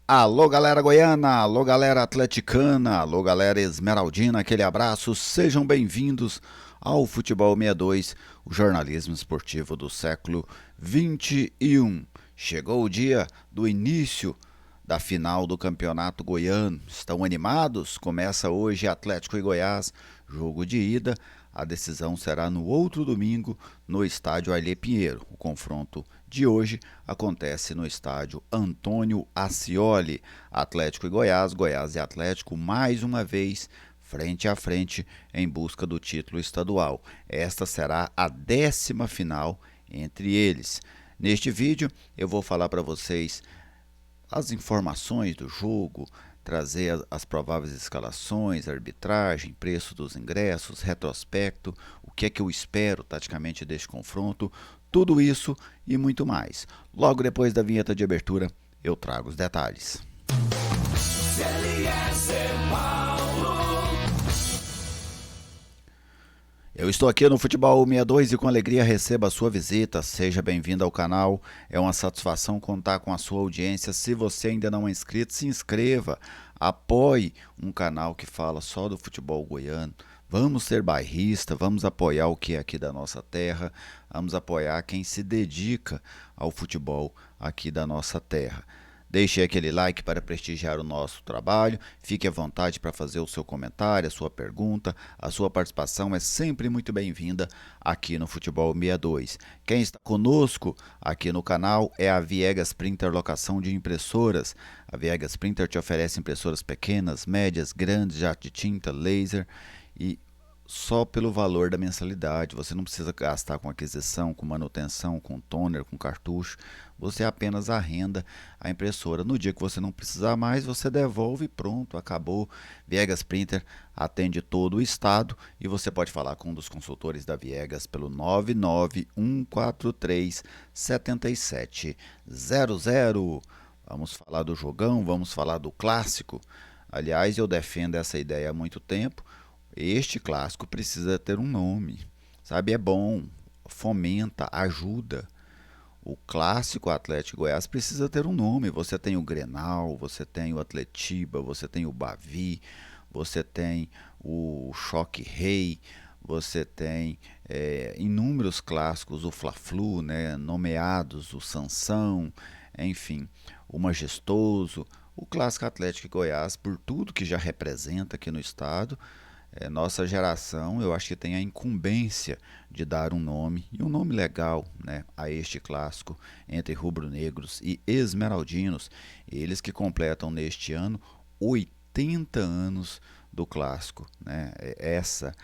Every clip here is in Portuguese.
Alô, galera goiana, alô, galera atleticana, alô, galera esmeraldina, aquele abraço, sejam bem-vindos ao Futebol 62, o jornalismo esportivo do século 21. Chegou o dia do início da final do Campeonato Goiano. Estão animados? Começa hoje Atlético e Goiás, jogo de ida. A decisão será no outro domingo no estádio Ailê Pinheiro. O confronto de hoje acontece no estádio Antônio Ascioli. Atlético e Goiás, Goiás e Atlético mais uma vez frente a frente em busca do título estadual. Esta será a 10ª final entre eles. Neste vídeo eu vou falar para vocês as informações do jogo, trazer as prováveis escalações, arbitragem, preço dos ingressos, retrospecto, o que é que eu espero taticamente deste confronto, tudo isso e muito mais. Logo depois da vinheta de abertura, eu trago os detalhes. Eu estou aqui no Futebol 62 e com alegria recebo a sua visita. Seja bem-vindo ao canal. É uma satisfação contar com a sua audiência. Se você ainda não é inscrito, se inscreva. Apoie um canal que fala só do futebol goiano. Vamos ser bairrista, vamos apoiar o que é aqui da nossa terra, vamos apoiar quem se dedica ao futebol aqui da nossa terra. Deixe aquele like para prestigiar o nosso trabalho, fique à vontade para fazer o seu comentário, a sua pergunta, a sua participação é sempre muito bem-vinda aqui no Futebol 62. Quem está conosco aqui no canal é a Viegas Printer Locação de Impressoras. A Viegas Printer te oferece impressoras pequenas, médias, grandes, jato de tinta, laser e só pelo valor da mensalidade. Você não precisa gastar com aquisição, com manutenção, com toner, com cartucho. Você apenas arrenda a impressora. No dia que você não precisar mais, você devolve e pronto, acabou. Viegas Printer atende todo o estado e você pode falar com um dos consultores da Viegas pelo 991437700. Vamos falar do jogão, vamos falar do clássico. Aliás, eu defendo essa ideia há muito tempo. Este clássico precisa ter um nome, sabe? É bom, fomenta, ajuda. O clássico Atlético Goiás precisa ter um nome. Você tem o Grenal, você tem o Atletiba, você tem o Bavi, você tem o Choque Rei, você tem inúmeros clássicos, o Fla-Flu, né, nomeados, o Sansão, enfim, o Majestoso. O clássico Atlético Goiás, por tudo que já representa aqui no estado, nossa geração, eu acho que tem a incumbência de dar um nome, e um nome legal, né, a este clássico entre rubro-negros e esmeraldinos, eles que completam neste ano 80 anos do clássico. Né? Essa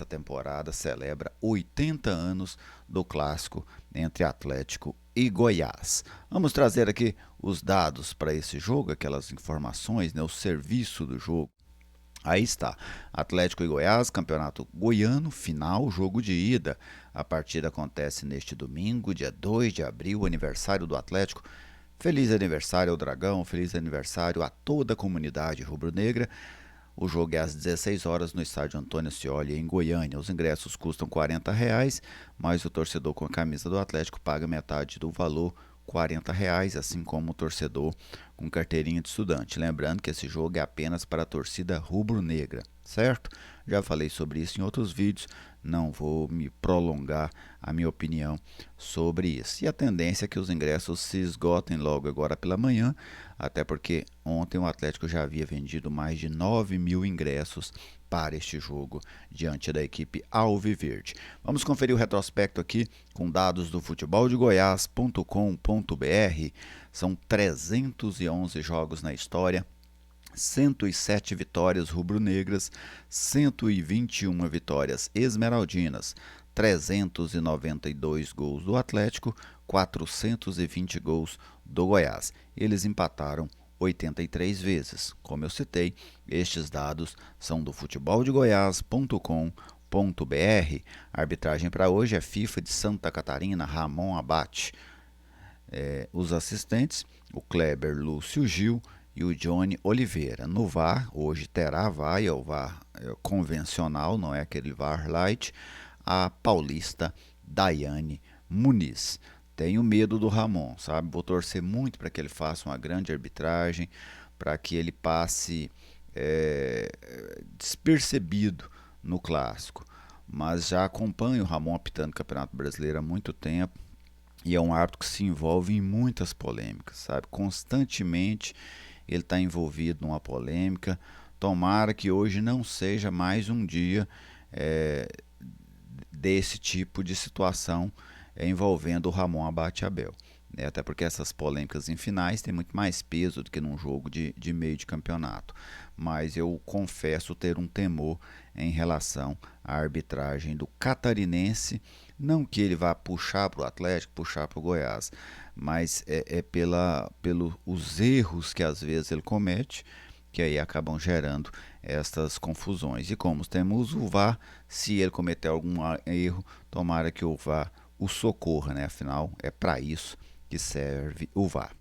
temporada celebra 80 anos do clássico entre Atlético e Goiás. Vamos trazer aqui os dados para esse jogo, aquelas informações, né, o serviço do jogo. Aí está, Atlético e Goiás, Campeonato Goiano, final, jogo de ida. A partida acontece neste domingo, dia 2 de abril, aniversário do Atlético. Feliz aniversário ao Dragão, feliz aniversário a toda a comunidade rubro-negra. O jogo é às 16 horas no estádio Antônio Ascioli, em Goiânia. Os ingressos custam R$ 40, mas o torcedor com a camisa do Atlético paga metade do valor, R$ 40, assim como o torcedor com carteirinha de estudante. Lembrando que esse jogo é apenas para a torcida rubro-negra, certo? Já falei sobre isso em outros vídeos, não vou me prolongar a minha opinião sobre isso. E a tendência é que os ingressos se esgotem logo agora pela manhã, até porque ontem o Atlético já havia vendido mais de 9.000 ingressos para este jogo diante da equipe Alviverde. Vamos conferir o retrospecto aqui com dados do futeboldegoias.com.br. São 311 jogos na história, 107 vitórias rubro-negras, 121 vitórias esmeraldinas, 392 gols do Atlético, 420 gols do Goiás. Eles empataram 83 vezes. Como eu citei, estes dados são do futeboldegoias.com.br. A arbitragem para hoje é FIFA de Santa Catarina, Ramon Abate. Os assistentes, o Kleber Lúcio Gil e o Johnny Oliveira. No VAR, hoje terá VAR, é o VAR convencional, não é aquele VAR light, a paulista Daiane Muniz. tenho medo do Ramon, sabe? Vou torcer muito para que ele faça uma grande arbitragem, para que ele passe é, despercebido no clássico. Mas já acompanho o Ramon apitando o Campeonato Brasileiro há muito tempo e é um árbitro que se envolve em muitas polêmicas, sabe? Constantemente ele está envolvido numa polêmica. Tomara que hoje não seja mais um dia é, desse tipo de situação envolvendo o Ramon Abate Abel. Né? Até porque essas polêmicas em finais têm muito mais peso do que num jogo de meio de campeonato. Mas eu confesso ter um temor em relação à arbitragem do catarinense. Não que ele vá puxar para o Atlético, puxar para o Goiás, mas pelos erros que às vezes ele comete, que aí acabam gerando estas confusões. E como temos o VAR, se ele cometer algum erro, tomara que o VAR o socorra, né? Afinal, é para isso que serve o VAR.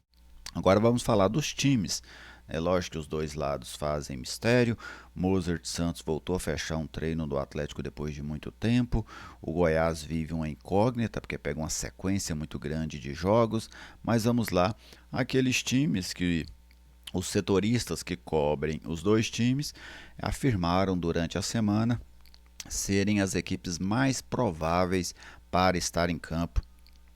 Agora vamos falar dos times. É lógico que os dois lados fazem mistério. Mozart Santos voltou a fechar um treino do Atlético depois de muito tempo. O Goiás vive uma incógnita, porque pega uma sequência muito grande de jogos. Mas vamos lá, aqueles times que os setoristas que cobrem os dois times afirmaram durante a semana serem as equipes mais prováveis para estar em campo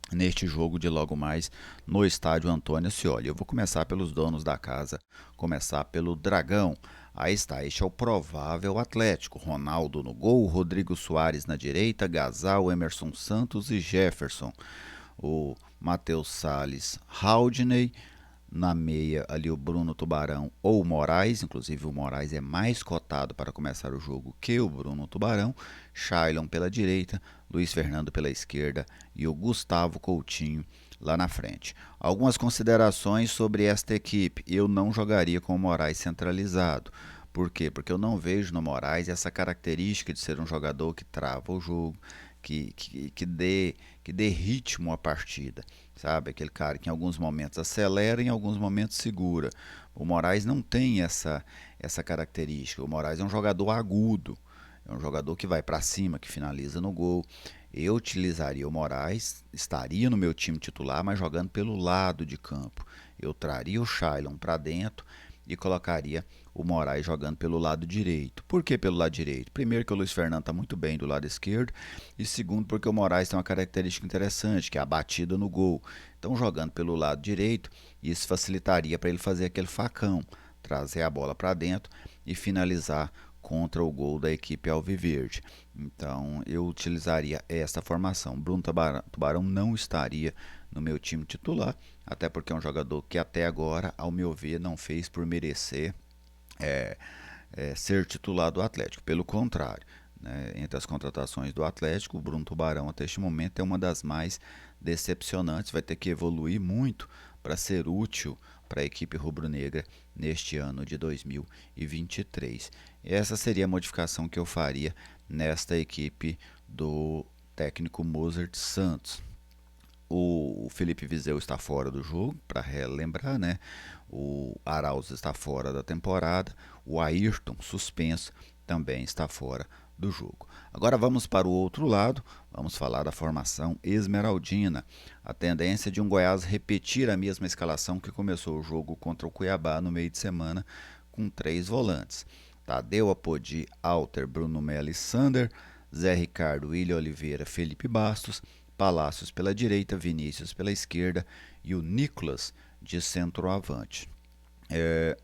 neste jogo de logo mais no estádio Antônio Ascioli. Eu vou começar pelos donos da casa, começar pelo Dragão. Aí está, este é o provável Atlético. Ronaldo no gol, Rodrigo Soares na direita, Gasal, Emerson Santos e Jefferson. O Matheus Salles, Haldney, na meia ali o Bruno Tubarão ou o Moraes, inclusive o Moraes é mais cotado para começar o jogo que o Bruno Tubarão, Shailon pela direita, Luiz Fernando pela esquerda e o Gustavo Coutinho lá na frente. Algumas considerações sobre esta equipe. Eu não jogaria com o Moraes centralizado. Por quê? Porque eu não vejo no Moraes essa característica de ser um jogador que trava o jogo, que dê ritmo à partida, sabe? Aquele cara que em alguns momentos acelera e em alguns momentos segura. O Moraes não tem essa característica. O Moraes é um jogador agudo, é um jogador que vai para cima, que finaliza no gol. Eu utilizaria o Moraes, estaria no meu time titular, mas jogando pelo lado de campo. Eu traria o Shailon para dentro e colocaria o Moraes jogando pelo lado direito. Por que pelo lado direito? Primeiro que o Luiz Fernando está muito bem do lado esquerdo e segundo porque o Moraes tem uma característica interessante, que é a batida no gol. Então jogando pelo lado direito, isso facilitaria para ele fazer aquele facão, trazer a bola para dentro e finalizar contra o gol da equipe alviverde. Então eu utilizaria essa formação. Bruno Tubarão não estaria no meu time titular, até porque é um jogador que até agora, ao meu ver, não fez por merecer é, ser titular do Atlético. Pelo contrário, né, entre as contratações do Atlético, o Bruno Tubarão até este momento é uma das mais decepcionantes. Vai ter que evoluir muito para ser útil para a equipe rubro-negra neste ano de 2023. Essa seria a modificação que eu faria nesta equipe do técnico Mozart Santos. O Felipe Viseu está fora do jogo, para relembrar, né? O Arauz está fora da temporada. O Ayrton, suspenso, também está fora do jogo. Agora vamos para o outro lado, vamos falar da formação esmeraldina. A tendência de um Goiás repetir a mesma escalação que começou o jogo contra o Cuiabá no meio de semana, com 3 volantes. Tadeu, Apodi, Alter, Bruno Melo e Sander, Zé Ricardo, William Oliveira, Felipe Bastos, Palácios pela direita, Vinícius pela esquerda e o Nicolas de centroavante.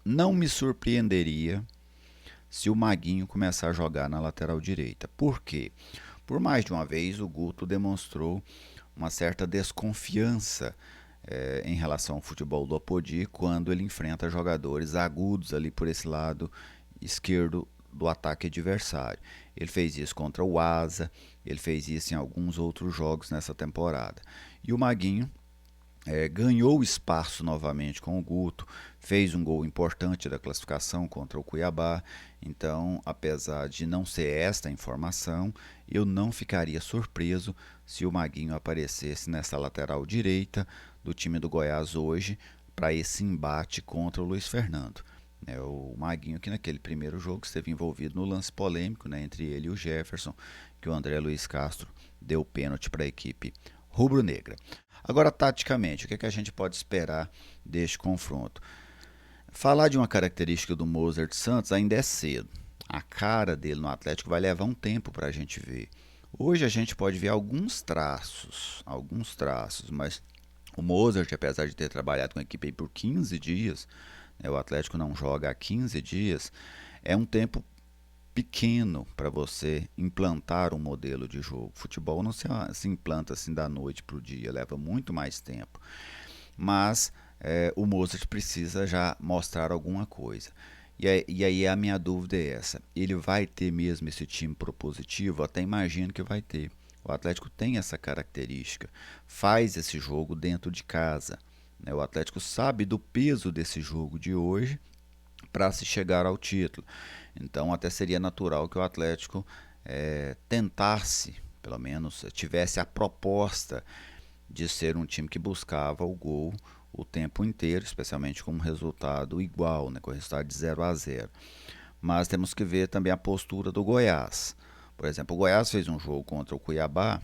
Não me surpreenderia se o Maguinho começar a jogar na lateral direita. Por quê? Por mais de uma vez o Guto demonstrou uma certa desconfiança em relação ao futebol do Apodi quando ele enfrenta jogadores agudos ali por esse lado esquerdo do ataque adversário. Ele fez isso contra o Asa, ele fez isso em alguns outros jogos nessa temporada. E o Maguinho ganhou espaço novamente com o Guto, fez um gol importante da classificação contra o Cuiabá. Então, apesar de não ser esta a informação, eu não ficaria surpreso se o Maguinho aparecesse nessa lateral direita do time do Goiás hoje para esse embate contra o Luiz Fernando. O Maguinho que naquele primeiro jogo esteve envolvido no lance polêmico, né, entre ele e o Jefferson, que o André Luiz Castro deu pênalti para a equipe rubro-negra. Agora, taticamente, o que a gente pode esperar deste confronto? Falar de uma característica do Mozart Santos ainda é cedo. A cara dele no Atlético vai levar um tempo para a gente ver. Hoje a gente pode ver alguns traços, mas o Mozart, apesar de ter trabalhado com a equipe por 15 dias, né, o Atlético não joga há 15 dias, é um tempo pequeno para você implantar um modelo de jogo. Futebol não se implanta assim da noite para o dia, leva muito mais tempo. Mas o Mozart precisa já mostrar alguma coisa. E aí a minha dúvida é essa: ele vai ter mesmo esse time propositivo? Eu até imagino que vai ter. O Atlético tem essa característica, faz esse jogo dentro de casa, né? O Atlético sabe do peso desse jogo de hoje para se chegar ao título. Então até seria natural que o Atlético tentasse, pelo menos tivesse a proposta de ser um time que buscava o gol o tempo inteiro, especialmente com um resultado igual, né, com o resultado de 0-0. Mas temos que ver também a postura do Goiás. Por exemplo, o Goiás fez um jogo contra o Cuiabá,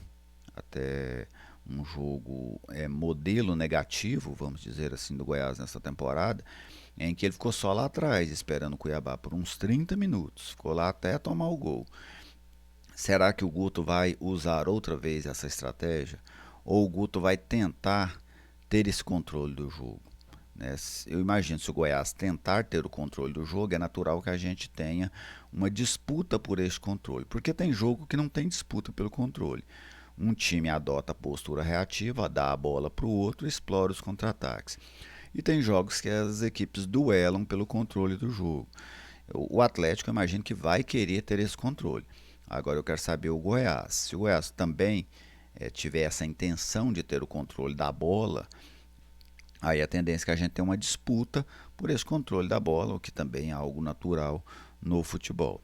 até um jogo modelo negativo, vamos dizer assim, do Goiás nessa temporada, em que ele ficou só lá atrás, esperando o Cuiabá por uns 30 minutos. Ficou lá até tomar o gol. Será que o Guto vai usar outra vez essa estratégia? Ou o Guto vai tentar ter esse controle do jogo? Né? Eu imagino, se o Goiás tentar ter o controle do jogo, é natural que a gente tenha uma disputa por esse controle. Porque tem jogo que não tem disputa pelo controle. Um time adota a postura reativa, dá a bola para o outro e explora os contra-ataques. E tem jogos que as equipes duelam pelo controle do jogo. O Atlético, eu imagino que vai querer ter esse controle. Agora eu quero saber o Goiás. Se o Goiás também tiver essa intenção de ter o controle da bola, aí a tendência é que a gente tenha uma disputa por esse controle da bola, o que também é algo natural no futebol.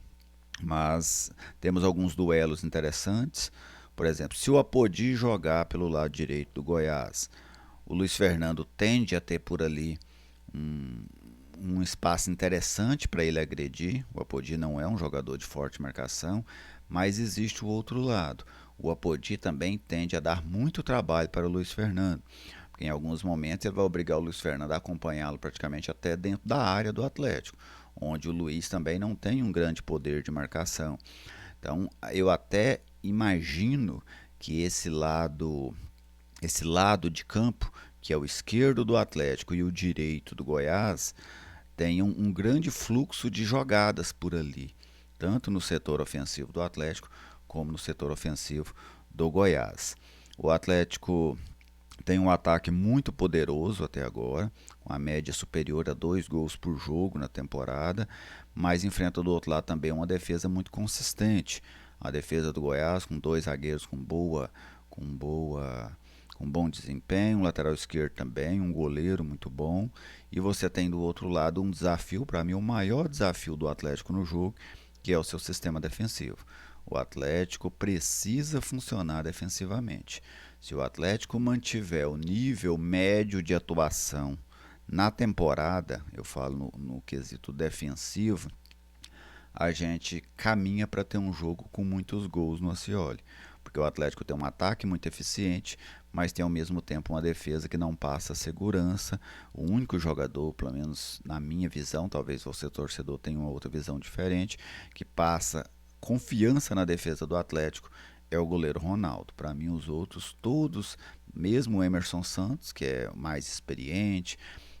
Mas temos alguns duelos interessantes. Por exemplo, se o Apodi jogar pelo lado direito do Goiás, o Luiz Fernando tende a ter por ali um, um espaço interessante para ele agredir. O Apodi não é um jogador de forte marcação, mas existe o outro lado. O Apodi também tende a dar muito trabalho para o Luiz Fernando, porque em alguns momentos ele vai obrigar o Luiz Fernando a acompanhá-lo praticamente até dentro da área do Atlético, onde o Luiz também não tem um grande poder de marcação. Então, eu até imagino que esse lado de campo, que é o esquerdo do Atlético e o direito do Goiás, tem um grande fluxo de jogadas por ali, tanto no setor ofensivo do Atlético como no setor ofensivo do Goiás. O Atlético tem um ataque muito poderoso até agora, com a média superior a 2 gols por jogo na temporada, mas enfrenta do outro lado também uma defesa muito consistente. A defesa do Goiás com 2 zagueiros com bom desempenho, um lateral esquerdo também, um goleiro muito bom. E você tem do outro lado um desafio, para mim, o maior desafio do Atlético no jogo, que é o seu sistema defensivo. O Atlético precisa funcionar defensivamente. Se o Atlético mantiver o nível médio de atuação na temporada, eu falo no quesito defensivo, a gente caminha para ter um jogo com muitos gols no Ascioli. Porque o Atlético tem um ataque muito eficiente, mas tem ao mesmo tempo uma defesa que não passa segurança. O único jogador, pelo menos na minha visão, talvez você torcedor tenha uma outra visão diferente, que passa confiança na defesa do Atlético é o goleiro Ronaldo. Para mim, os outros todos, mesmo o Emerson Santos, que é mais experiente,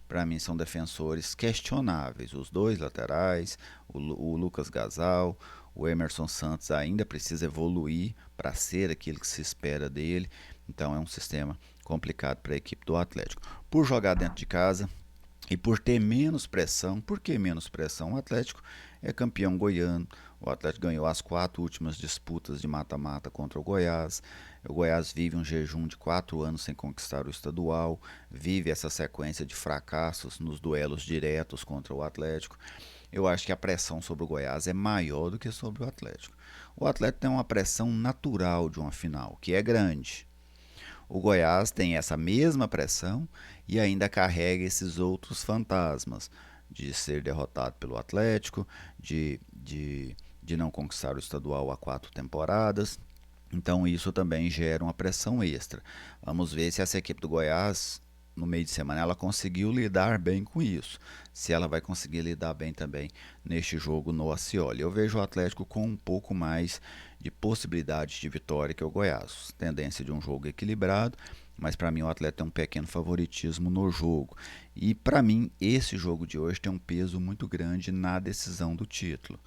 para mim são defensores questionáveis. Os dois laterais, o Lucas Gasal, o Emerson Santos ainda precisa evoluir para ser aquilo que se espera dele. Então é um sistema complicado para a equipe do Atlético. Por jogar dentro de casa e por ter menos pressão, por que menos pressão? O Atlético é campeão goiano. O Atlético ganhou as 4 últimas disputas de mata-mata contra o Goiás. O Goiás vive um jejum de 4 anos sem conquistar o estadual, vive essa sequência de fracassos nos duelos diretos contra o Atlético. Eu acho que a pressão sobre o Goiás é maior do que sobre o Atlético. O Atlético tem uma pressão natural de uma final, que é grande. O Goiás tem essa mesma pressão e ainda carrega esses outros fantasmas de ser derrotado pelo Atlético, de não conquistar o estadual há 4 temporadas. Então isso também gera uma pressão extra. Vamos ver se essa equipe do Goiás, no meio de semana, ela conseguiu lidar bem com isso. Se ela vai conseguir lidar bem também neste jogo no Ascioli. Eu vejo o Atlético com um pouco mais de possibilidades de vitória que o Goiás. Tendência de um jogo equilibrado, mas para mim o Atlético tem um pequeno favoritismo no jogo. E para mim esse jogo de hoje tem um peso muito grande na decisão do título.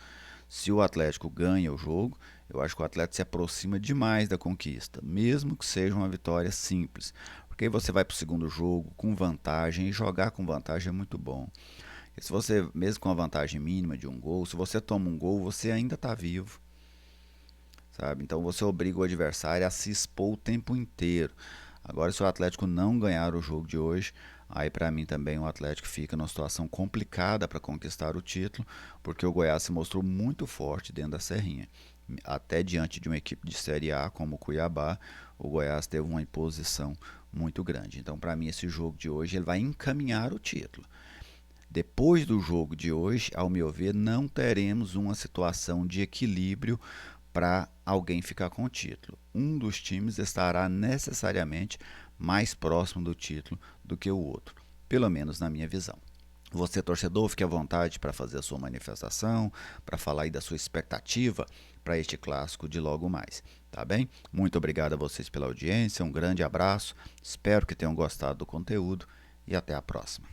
Se o Atlético ganha o jogo, eu acho que o Atlético se aproxima demais da conquista, mesmo que seja uma vitória simples. Porque aí você vai para o segundo jogo com vantagem, e jogar com vantagem é muito bom. E se você, mesmo com a vantagem mínima de um gol, se você toma um gol, você ainda está vivo, sabe? Então você obriga o adversário a se expor o tempo inteiro. Agora, se o Atlético não ganhar o jogo de hoje, aí para mim também o Atlético fica numa situação complicada para conquistar o título, porque o Goiás se mostrou muito forte dentro da Serrinha. Até diante de uma equipe de Série A como o Cuiabá, o Goiás teve uma imposição muito grande. Então, para mim, esse jogo de hoje ele vai encaminhar o título. Depois do jogo de hoje, ao meu ver, não teremos uma situação de equilíbrio para alguém ficar com o título. Um dos times estará necessariamente mais próximo do título do que o outro, pelo menos na minha visão. Você, torcedor, fique à vontade para fazer a sua manifestação, para falar aí da sua expectativa para este clássico de logo mais, tá bem? Muito obrigado a vocês pela audiência, um grande abraço, espero que tenham gostado do conteúdo e até a próxima.